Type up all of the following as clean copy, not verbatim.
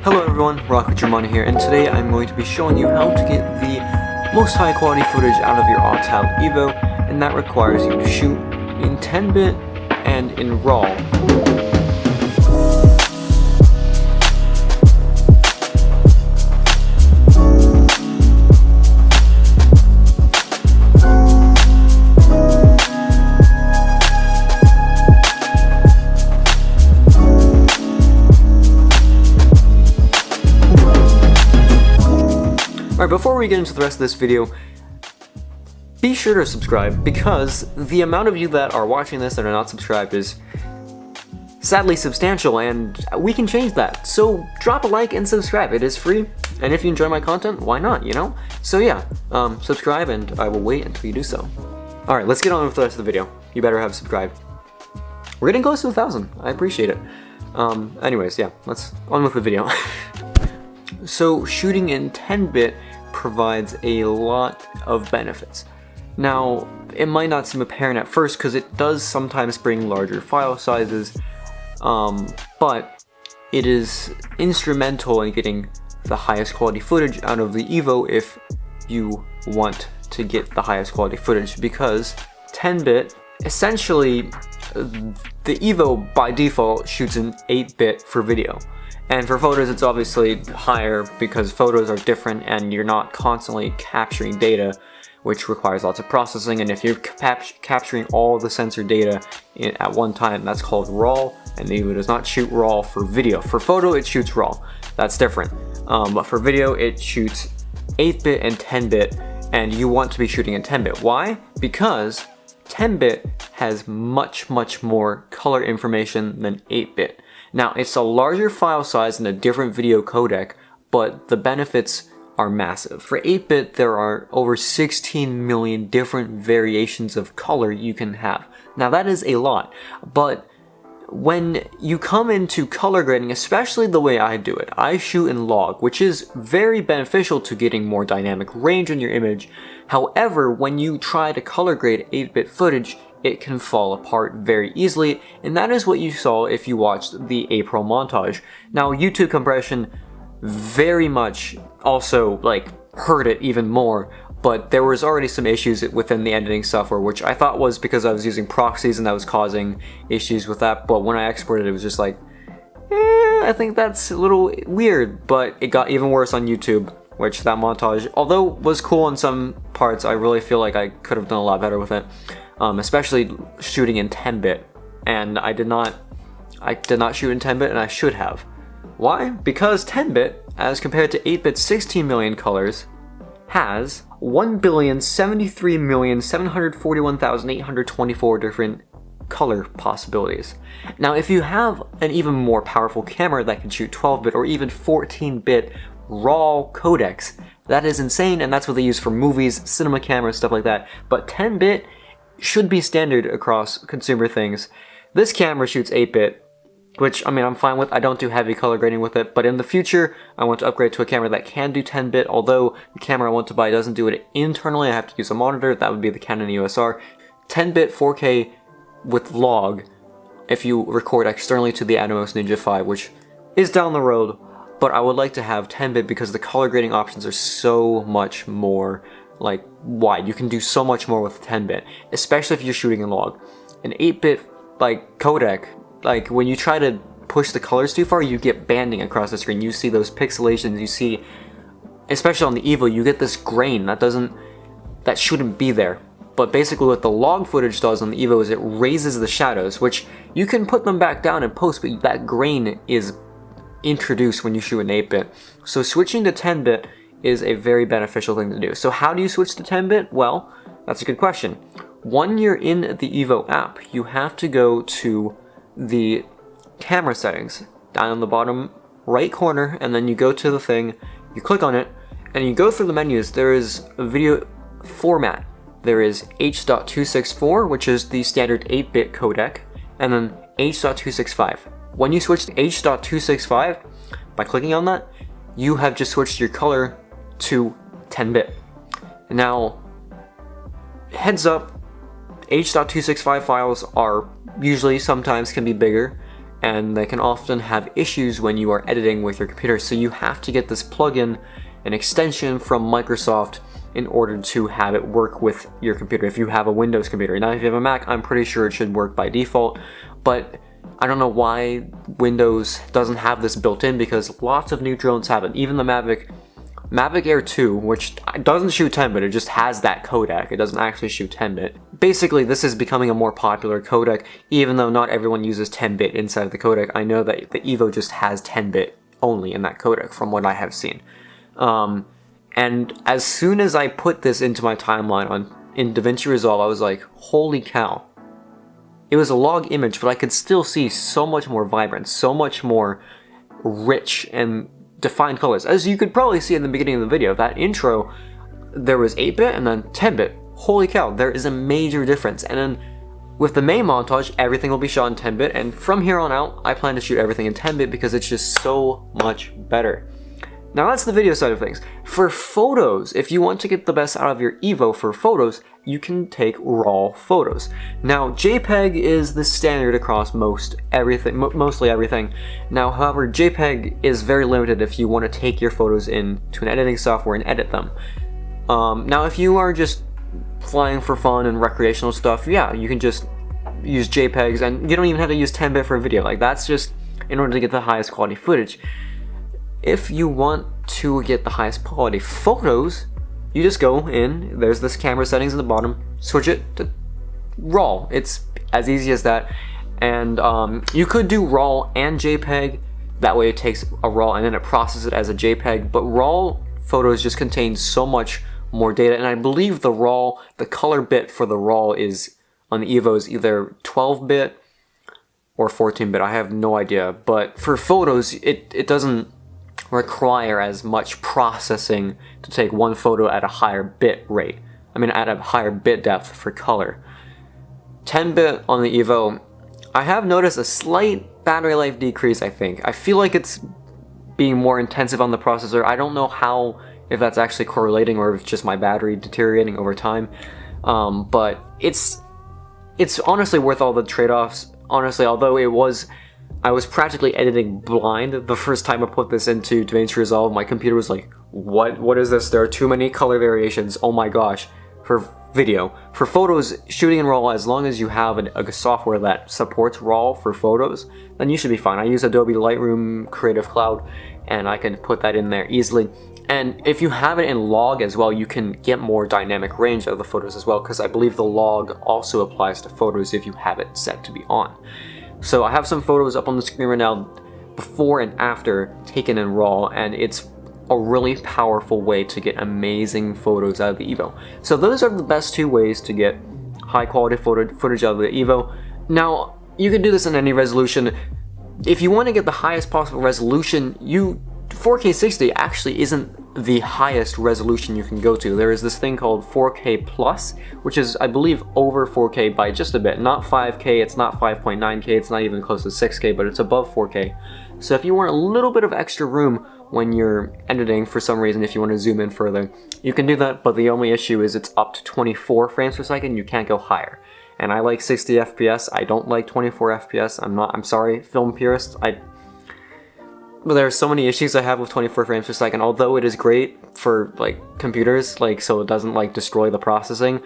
Hello everyone, Rocco here, and today I'm going to be showing you how to get the most high quality footage out of your Autel Evo, and that requires you to shoot in 10-bit and in RAW. Alright, before we get into the rest of this video, be sure to subscribe, because the amount of you that are watching this that are not subscribed is sadly substantial, and we can change that. So drop a like and subscribe. It is free, and if you enjoy my content, why not, you know? So yeah, subscribe, and I will wait until you do so. Alright, let's get on with the rest of the video. You better have subscribed. We're getting close to 1,000. I appreciate it. Anyways, yeah, let's on with the video. So shooting in 10-bit provides a lot of benefits. Now, it might not seem apparent at first because it does sometimes bring larger file sizes, but it is instrumental in getting the highest quality footage out of the Evo if you want to get the highest quality footage, because 10-bit, essentially, the Evo by default shoots in 8-bit for video. And for photos, it's obviously higher because photos are different and you're not constantly capturing data, which requires lots of processing. And if you're capturing all the sensor data at one time, that's called RAW, and the Evo does not shoot RAW for video. For photo, it shoots RAW. That's different. But for video, it shoots 8-bit and 10-bit, and you want to be shooting in 10-bit. Why? Because 10-bit has much more color information than 8-bit. Now, it's a larger file size and a different video codec, but the benefits are massive. For 8-bit, there are over 16 million different variations of color you can have. Now, that is a lot, but when you come into color grading, especially the way I do it, I shoot in log, which is very beneficial to getting more dynamic range in your image. However, when you try to color grade 8-bit footage, it can fall apart very easily, and that is what you saw if you watched the April montage. Now, YouTube compression very much also hurt it even more, but there was already some issues within the editing software, which I thought was because I was using proxies and that was causing issues with that. But when I exported it, was just like, I think that's a little weird. But it got even worse on YouTube, which that montage, although was cool in some parts, I really feel like I could have done a lot better with it. Especially shooting in 10-bit, and I did not shoot in 10-bit, and I should have. Why? Because 10-bit, as compared to 8-bit 16 million colors, has 1,073,741,824 different color possibilities. Now, if you have an even more powerful camera that can shoot 12-bit or even 14-bit RAW codecs, that is insane, and that's what they use for movies, cinema cameras, stuff like that. But 10-bit should be standard across consumer things. This camera shoots 8-bit, which, I mean, I'm fine with. I don't do heavy color grading with it, but in the future, I want to upgrade to a camera that can do 10-bit, although the camera I want to buy doesn't do it internally. I have to use a monitor. That would be the Canon EOS R. 10-bit 4K with log if you record externally to the Atomos Ninja 5, which is down the road, but I would like to have 10-bit because the color grading options are so much more wide. You can do so much more with 10-bit, especially if you're shooting in log. An 8-bit codec, when you try to push the colors too far, you get banding across the screen. You see those pixelations, you see, especially on the Evo, you get this grain that shouldn't be there. But basically what the log footage does on the Evo is it raises the shadows, which you can put them back down in post, but that grain is introduced when you shoot in 8-bit. So switching to 10-bit is a very beneficial thing to do. So how do you switch to 10-bit? Well, that's a good question. When you're in the Evo app, you have to go to the camera settings down on the bottom right corner, and then you go to the thing, you click on it, and you go through the menus. There is a video format. There is H.264, which is the standard 8-bit codec, and then H.265. When you switch to H.265, by clicking on that, you have just switched your color to 10-bit. Now, heads up, H.265 files are sometimes can be bigger, and they can often have issues when you are editing with your computer, so you have to get this plugin, an extension from Microsoft, in order to have it work with your computer if you have a Windows computer. Now if you have a Mac, I'm pretty sure it should work by default, but I don't know why Windows doesn't have this built in, because lots of new drones have it. Even the Mavic Air 2, which doesn't shoot 10-bit, it just has that codec. It doesn't actually shoot 10-bit. Basically, this is becoming a more popular codec, even though not everyone uses 10-bit inside of the codec. I know that the Evo just has 10-bit only in that codec, from what I have seen. And as soon as I put this into my timeline in DaVinci Resolve, I was like, holy cow. It was a log image, but I could still see so much more vibrant, so much more rich and defined colors. As you could probably see in the beginning of the video, that intro, there was 8-bit and then 10-bit. Holy cow, there is a major difference. And then with the main montage, everything will be shot in 10-bit, and from here on out, I plan to shoot everything in 10-bit because it's just so much better. Now that's the video side of things. For photos, if you want to get the best out of your Evo for photos, you can take RAW photos. Now JPEG is the standard across mostly everything. Now however, JPEG is very limited if you want to take your photos into an editing software and edit them. Now if you are just flying for fun and recreational stuff, yeah, you can just use JPEGs, and you don't even have to use 10-bit for a video. Like, that's just in order to get the highest quality footage. If you want to get the highest quality photos, you just go in, there's this camera settings in the bottom, switch it to RAW. It's as easy as that. And you could do RAW and JPEG, that way it takes a RAW and then it processes it as a JPEG, but RAW photos just contain so much more data, and I believe the color bit for the RAW is, on the Evo, is either 12-bit or 14-bit, I have no idea, but for photos, it doesn't require as much processing to take one photo at a higher bit rate. I mean, at a higher bit depth for color. 10-bit on the Evo, I have noticed a slight battery life decrease, I think. I feel like it's being more intensive on the processor. I don't know if that's actually correlating or if it's just my battery deteriorating over time. But it's honestly worth all the trade-offs. Honestly, although I was practically editing blind the first time I put this into DaVinci Resolve. My computer was like, what is this? There are too many color variations. Oh my gosh. For video. For photos, shooting in RAW, as long as you have a software that supports RAW for photos, then you should be fine. I use Adobe Lightroom Creative Cloud, and I can put that in there easily. And if you have it in log as well, you can get more dynamic range out of the photos as well, because I believe the log also applies to photos if you have it set to be on. So I have some photos up on the screen right now, before and after, taken in RAW, and it's a really powerful way to get amazing photos out of the Evo. So those are the best two ways to get high quality footage out of the Evo. Now, you can do this in any resolution. If you want to get the highest possible resolution, 4K 60 actually isn't the highest resolution you can go to. There is this thing called 4K Plus, which is, I believe, over 4K by just a bit. Not 5K, it's not 5.9K, it's not even close to 6K, but it's above 4K. So if you want a little bit of extra room when you're editing for some reason, if you want to zoom in further, you can do that, but the only issue is it's up to 24 frames per second, you can't go higher. And I like 60 FPS, I don't like 24 FPS, I'm sorry, film purists, but there are so many issues I have with 24 frames per second. Although it is great for like computers, so it doesn't destroy the processing,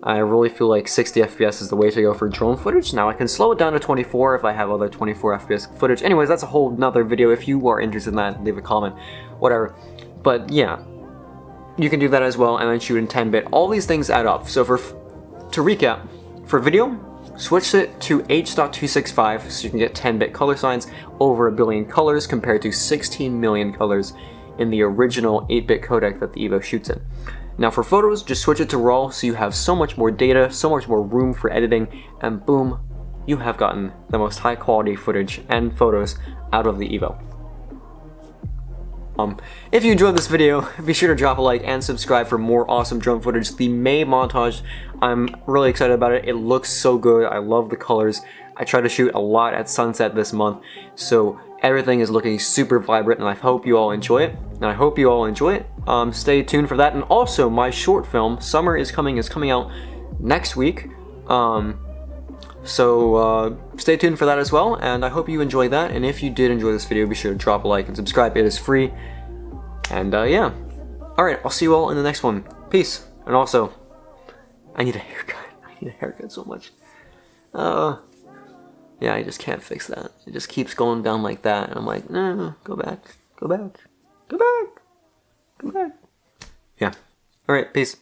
I really feel like 60 FPS is the way to go for drone footage. Now I can slow it down to 24 if I have other 24 FPS footage. Anyways, that's a whole nother video. If you are interested in that, leave a comment, whatever. But yeah, you can do that as well, and then shoot in 10-bit. All these things add up. So to recap, for video, switch it to H.265 so you can get 10-bit color signs, over 1 billion colors compared to 16 million colors in the original 8-bit codec that the Evo shoots in. Now for photos, just switch it to RAW so you have so much more data, so much more room for editing, and boom, you have gotten the most high quality footage and photos out of the Evo. If you enjoyed this video, be sure to drop a like and subscribe for more awesome drone footage. The May montage, I'm really excited about it. It looks so good. I love the colors. I try to shoot a lot at sunset this month, so everything is looking super vibrant, and I hope you all enjoy it. Stay tuned for that. And also, my short film, Summer is Coming out next week. So stay tuned for that as well, and I hope you enjoyed that. And if you did enjoy this video, be sure to drop a like and subscribe. It is free. And yeah. Alright, I'll see you all in the next one. Peace. And also, I need a haircut. I need a haircut so much. Yeah, I just can't fix that. It just keeps going down like that, and I'm like, no, go back, go back, go back, go back. Yeah. Alright, peace.